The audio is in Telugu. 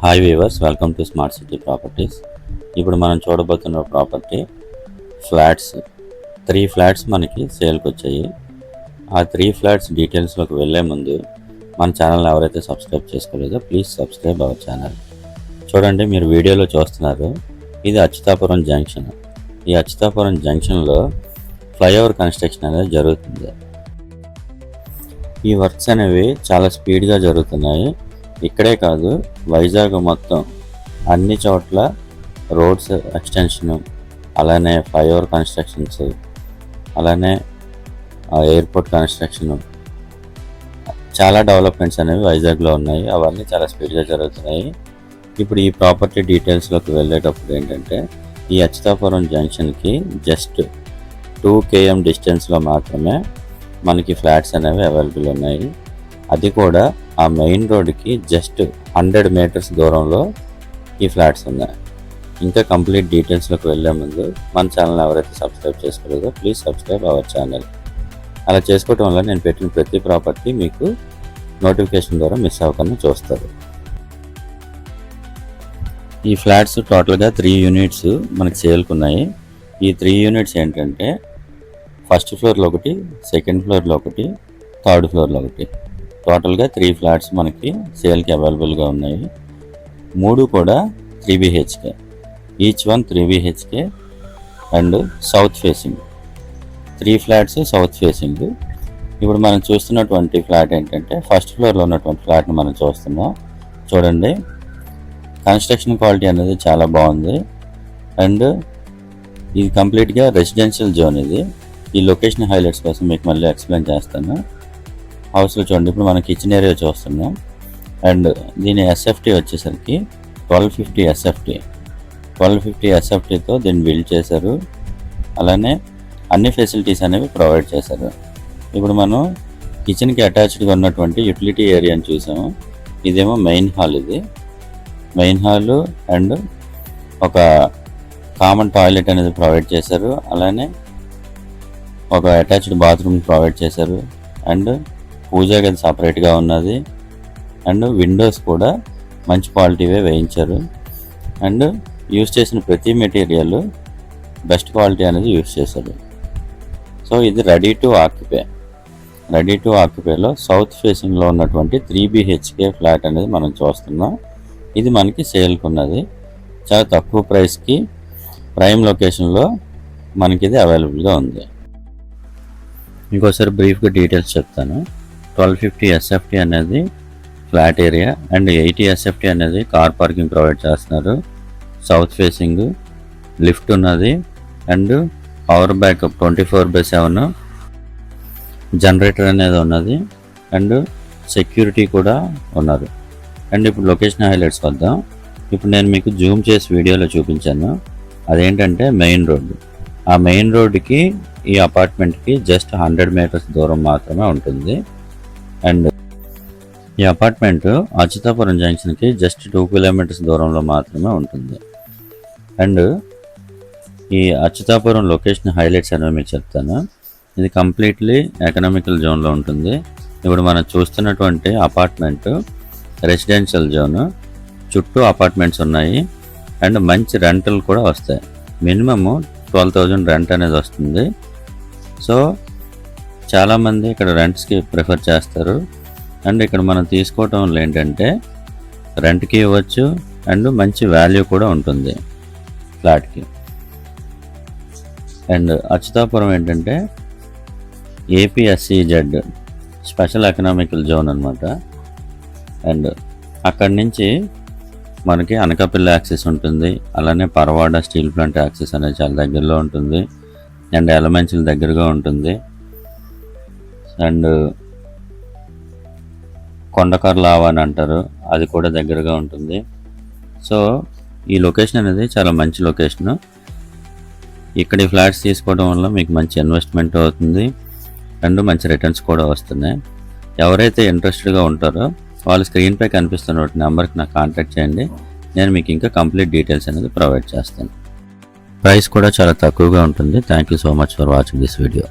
Hi weavers, welcome to smart city properties. ఇప్పుడు మనం చూడబోతున్న ప్రాపర్టీ ఫ్లాట్స్. 3 ఫ్లాట్స్ మనకి సేల్కి వచ్చాయి. ఆ 3 ఫ్లాట్స్ డీటెయిల్స్లోకి వెళ్ళే ముందు మన ఛానల్ని ఎవరైతే సబ్స్క్రైబ్ చేసుకోలేదో ప్లీజ్ సబ్స్క్రైబ్ అవర్ ఛానల్. చూడండి, మీరు వీడియోలో చూస్తున్నారు, ఇది అచ్యుతాపురం జంక్షన్. ఈ అచ్యుతాపురం జంక్షన్లో ఫ్లైఓవర్ కన్స్ట్రక్షన్ అనేది జరుగుతుంది. ఈ వర్క్స్ అనేవి చాలా స్పీడ్గా జరుగుతున్నాయి. ఇక్కడే కాదు, వైజాగ్ మొత్తం అన్ని చోట్ల రోడ్స్ ఎక్స్టెన్షను, అలానే ఫ్లైఓవర్ కన్స్ట్రక్షన్స్, అలానే ఎయిర్పోర్ట్ కన్స్ట్రక్షను, చాలా డెవలప్మెంట్స్ అనేవి వైజాగ్లో ఉన్నాయి. అవన్నీ చాలా స్పీడ్గా జరుగుతున్నాయి. ఇప్పుడు ఈ ప్రాపర్టీ డీటెయిల్స్లోకి వెళ్ళేటప్పుడు ఏంటంటే, ఈ అచ్యుతాపురం జంక్షన్కి జస్ట్ 2 km డిస్టెన్స్లో మాత్రమే మనకి ఫ్లాట్స్ అనేవి అవైలబుల్ ఉన్నాయి. అది కూడా ఆ మెయిన్ రోడ్డుకి జస్ట్ 100 మీటర్స్ దూరంలో ఈ ఫ్లాట్స్ ఉన్నాయి. ఇంకా కంప్లీట్ డీటెయిల్స్లోకి వెళ్ళే ముందు మన ఛానల్ ఎవరైతే సబ్స్క్రైబ్ చేసుకోలేదో ప్లీజ్ సబ్స్క్రైబ్ అవర్ ఛానల్. అలా చేసుకోవటం వల్ల నేను పెట్టిన ప్రతి ప్రాపర్టీ మీకు నోటిఫికేషన్ ద్వారా మిస్ అవ్వకుండా చూస్తారు. ఈ ఫ్లాట్స్ టోటల్గా 3 యూనిట్స్ మనకి సేల్కున్నాయి. ఈ 3 యూనిట్స్ ఏంటంటే, ఫస్ట్ ఫ్లోర్లో ఒకటి, సెకండ్ ఫ్లోర్లో ఒకటి, థర్డ్ ఫ్లోర్లో ఒకటి, టోటల్గా 3 ఫ్లాట్స్ మనకి సేల్కి అవైలబుల్గా ఉన్నాయి. 3 కూడా 3 BHK, each one 3 BHK and south facing. 3 flats south facing. ఇప్పుడు మనం చూస్తున్నటువంటి ఫ్లాట్ ఏంటంటే, ఫస్ట్ ఫ్లోర్లో ఉన్నటువంటి ఫ్లాట్ని మనం చూస్తున్నాం. చూడండి, కన్స్ట్రక్షన్ క్వాలిటీ అనేది చాలా బాగుంది. అండ్ ఇది కంప్లీట్గా రెసిడెన్షియల్ జోన్. ఇది ఈ లొకేషన్ హైలైట్స్ కోసం మీకు మళ్ళీ ఎక్స్ప్లెయిన్ చేస్తాను. హౌస్లో చూడండి, ఇప్పుడు మనం కిచెన్ ఏరియా చూస్తున్నాం. అండ్ దీని SFT వచ్చేసరికి 1250 SFT. 1250 SFTతో దీన్ని బిల్డ్ చేశారు. అలానే అన్ని ఫెసిలిటీస్ అనేవి ప్రొవైడ్ చేశారు. ఇప్పుడు మనం కిచెన్కి అటాచ్డ్గా ఉన్నటువంటి యూటిలిటీ ఏరియాని చూసాము. ఇదేమో మెయిన్ హాల్. ఇది మెయిన్ హాల్ అండ్ ఒక కామన్ టాయిలెట్ అనేది ప్రొవైడ్ చేశారు. అలానే ఒక అటాచ్డ్ బాత్రూమ్ ప్రొవైడ్ చేశారు. అండ్ పూజా గది సపరేట్గా ఉన్నది. అండ్ విండోస్ కూడా మంచి క్వాలిటీవే వేయించారు. అండ్ యూస్ చేసిన ప్రతి మెటీరియల్ బెస్ట్ క్వాలిటీ అనేది యూస్ చేశారు. సో ఇది ready to occupy. Ready to ఆక్యుపైలో సౌత్ ఫేసింగ్లో ఉన్నటువంటి 3 BHK ఫ్లాట్ అనేది మనం చూస్తున్నాం. ఇది మనకి సేల్కి ఉన్నది. చాలా తక్కువ ప్రైస్కి ప్రైమ్ లొకేషన్లో మనకి ఇది అవైలబుల్గా ఉంది. ఇంకోసారి బ్రీఫ్గా డీటెయిల్స్ చెప్తాను. 1250 SFT అనేది ఫ్లాట్ ఏరియా అండ్ 80 SFT అనేది కార్ పార్కింగ్ ప్రొవైడ్ చేస్తున్నారు. సౌత్ ఫేసింగ్, లిఫ్ట్ ఉన్నది. అండ్ పవర్ బ్యాకప్ 24/7 జనరేటర్ అనేది ఉన్నది. అండ్ సెక్యూరిటీ కూడా ఉన్నారు. అండ్ ఇప్పుడు లొకేషన్ హైలైట్స్ వద్దాం. ఇప్పుడు నేను మీకు జూమ్ చేసి వీడియోలో చూపించాను. అదేంటంటే మెయిన్ రోడ్డు. ఆ మెయిన్ రోడ్డుకి ఈ అపార్ట్మెంట్కి జస్ట్ 100 మీటర్స్ దూరం మాత్రమే ఉంటుంది. అండ్ ఈ అపార్ట్మెంట్ అచ్యుతాపురం జంక్షన్కి జస్ట్ 2 కిలోమీటర్స్ దూరంలో మాత్రమే ఉంటుంది. అండ్ ఈ అచ్యుతాపురం లొకేషన్ హైలైట్స్ అనేవి మీకు చెప్తాను. ఇది కంప్లీట్లీ ఎకనామికల్ జోన్లో ఉంటుంది. ఇప్పుడు మనం చూస్తున్నటువంటి అపార్ట్మెంట్ రెసిడెన్షియల్ జోన్. చుట్టూ అపార్ట్మెంట్స్ ఉన్నాయి. అండ్ మంచి రెంటల్ కూడా వస్తాయి. మినిమము 12,000 రెంట్ అనేది వస్తుంది. సో చాలామంది ఇక్కడ రెంట్స్కి ప్రిఫర్ చేస్తారు. అండ్ ఇక్కడ మనం తీసుకోవటం వల్ల ఏంటంటే, రెంట్కి ఇవ్వచ్చు అండ్ మంచి వాల్యూ కూడా ఉంటుంది ఫ్లాట్కి. అండ్ అచ్యుతాపురం ఏంటంటే APSEZ స్పెషల్ ఎకనామికల్ జోన్ అనమాట. అండ్ అక్కడి నుంచి మనకి అనకాపల్లి యాక్సెస్ ఉంటుంది. అలానే పరవాడ స్టీల్ ప్లాంట్ యాక్సెస్ అనేది చాలా దగ్గరలో ఉంటుంది. అండ్ ఎలమెంట్స్ల దగ్గరగా ఉంటుంది. అండ్ కొండకర్లావా అని అంటారు, అది కూడా దగ్గరగా ఉంటుంది. సో ఈ లొకేషన్ అనేది చాలా మంచి లొకేషను. ఇక్కడ ఈ ఫ్లాట్స్ తీసుకోవడం వల్ల మీకు మంచి ఇన్వెస్ట్మెంట్ అవుతుంది అండ్ మంచి రిటర్న్స్ కూడా వస్తున్నాయి. ఎవరైతే ఇంట్రెస్టెడ్గా ఉంటారో వాళ్ళు స్క్రీన్పై కనిపిస్తున్న నెంబర్కి నాకు కాంటాక్ట్ చేయండి. నేను మీకు ఇంకా కంప్లీట్ డీటెయిల్స్ అనేది ప్రొవైడ్ చేస్తాను. ప్రైస్ కూడా చాలా తక్కువగా ఉంటుంది. Thank you so much for watching this video.